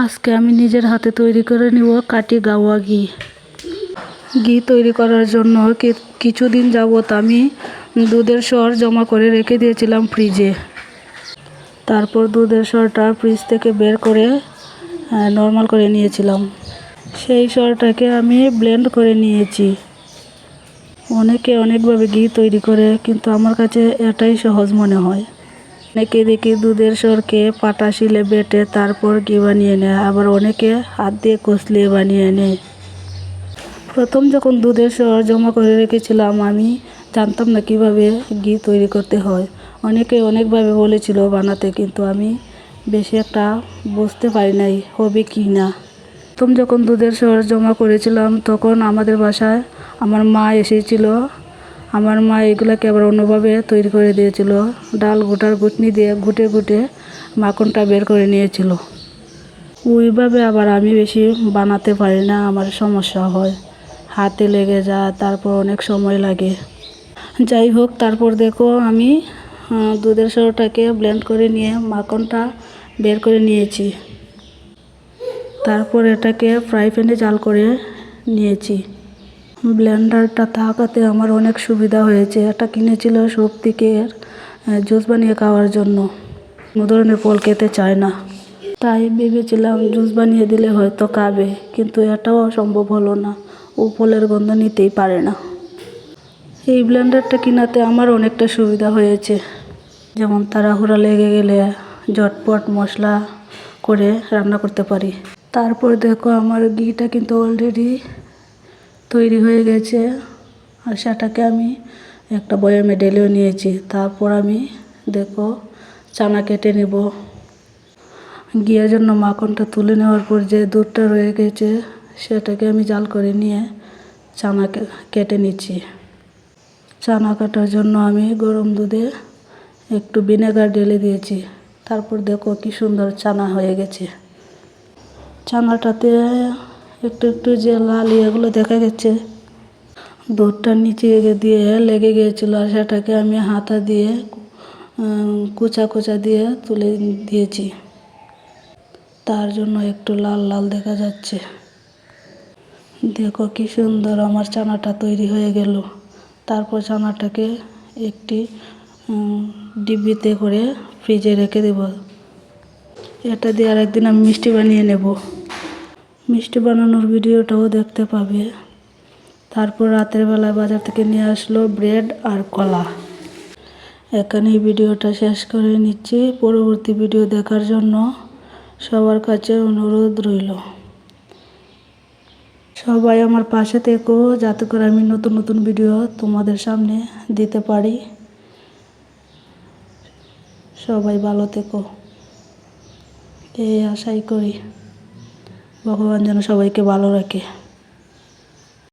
আজকে আমি নিজের হাতে তৈরি করে নিব কাটি গাওয়া ঘি। ঘি তৈরি করার জন্য কিছুদিন যাবত আমি দুধের সর জমা করে রেখে দিয়েছিলাম ফ্রিজে। তারপর দুধের সরটা ফ্রিজ থেকে বের করে নর্মাল করে নিয়েছিলাম। সেই সরটাকে আমি ব্লেন্ড করে নিয়েছি। অনেকে অনেকভাবে ঘি তৈরি করে, কিন্তু আমার কাছে এটাই সহজ মনে হয়। অনেকে দেখি দুধের সরকে পাটা শিলে বেটে তারপর ঘি বানিয়ে নেয়, আবার অনেকে হাত দিয়ে কচলিয়ে বানিয়ে নেয়। প্রথম যখন দুধের সর জমা করে রেখেছিলাম, আমি জানতাম না কিভাবে ঘি তৈরি করতে হয়। অনেকে অনেকভাবে বলেছিল বানাতে, কিন্তু আমি বেশি একটা বুঝতে পারি নাই হবে কি না। প্রথম যখন দুধের সর জমা করেছিলাম, তখন আমাদের বাসায় আমার মা এসেছিল। আমার মা এগুলাকে আবার অন্যভাবে তৈরি করে দিয়েছিল। ডাল ঘুটার ঘুটনি দিয়ে ঘুটে ঘুটে মাখনটা বের করে নিয়েছিল। ওইভাবে আবার আমি বেশি বানাতে পারি না, আমার সমস্যা হয়, হাতে লেগে যায়, তারপর অনেক সময় লাগে। যাই হোক, তারপর দেখো আমি দুধের সরটাকে ব্লেন্ড করে নিয়ে মাখনটা বের করে নিয়েছি। তারপর এটাকে ফ্রাই প্যানে জাল করে নিয়েছি। ব্লেন্ডারটা থাকাতে আমার অনেক সুবিধা হয়েছে। এটা কিনেছিল সবথেকের জুস বানিয়ে খাওয়ার জন্য। কোনো ধরনের ফল খেতে চায় না, তাই ভেবেছিলাম জুস বানিয়ে দিলে হয়তো খাবে, কিন্তু এটাও সম্ভব হলো না। ও ফলের গন্ধ নিতেই পারে না। এই ব্লেন্ডারটা কিনাতে আমার অনেকটা সুবিধা হয়েছে। যেমন তাড়াহুড়া লেগে গেলে ঝটপট মশলা করে রান্না করতে পারি। তারপর দেখো আমার ঘিটা কিন্তু অলরেডি তৈরি হয়ে গেছে, আর সেটাকে আমি একটা বয়ামে ঢেলেও নিয়েছি। তারপর আমি দেখো চানা কেটে নেব। ঘিয়ের জন্য মাখনটা তুলে নেওয়ার পর যে দুধটা রয়ে গেছে, সেটাকে আমি জাল করে নিয়ে চানা কেটে নিচ্ছি। চানা কাটার জন্য আমি গরম দুধে একটু ভিনেগার ঢেলে দিয়েছি। তারপর দেখো কি সুন্দর চানা হয়ে গেছে। চানাটাতে একটু একটু যে লাল ইয়েগুলো দেখা গেছে, দুধটা নিচে দিয়ে লেগে গিয়েছিল, আর সেটাকে আমি হাতা দিয়ে কুচা কুচা দিয়ে তুলে দিয়েছি। তার জন্য একটু লাল লাল দেখা যাচ্ছে। দেখো কি সুন্দর আমার চানাটা তৈরি হয়ে গেল। তারপর চানাটাকে একটি ডিব্বিতে করে ফ্রিজে রেখে দেব। এটা দিয়ে আরেকদিন আমি মিষ্টি বানিয়ে নেব। মিষ্টি বানানোর ভিডিওটাও দেখতে পাবে। তারপর রাতের বেলায় বাজার থেকে নিয়ে আসলো ব্রেড আর কলা। এখানেই ভিডিওটা শেষ করে নিচ্ছি। পরবর্তী ভিডিও দেখার জন্য সবার কাছে অনুরোধ রইল। সবাই আমার পাশে থেকো, যাতে করে আমি নতুন নতুন ভিডিও তোমাদের সামনে দিতে পারি। সবাই ভালো থেকো, এই আশাই করি। ভগবান যেন সবাইকে ভালো রাখে।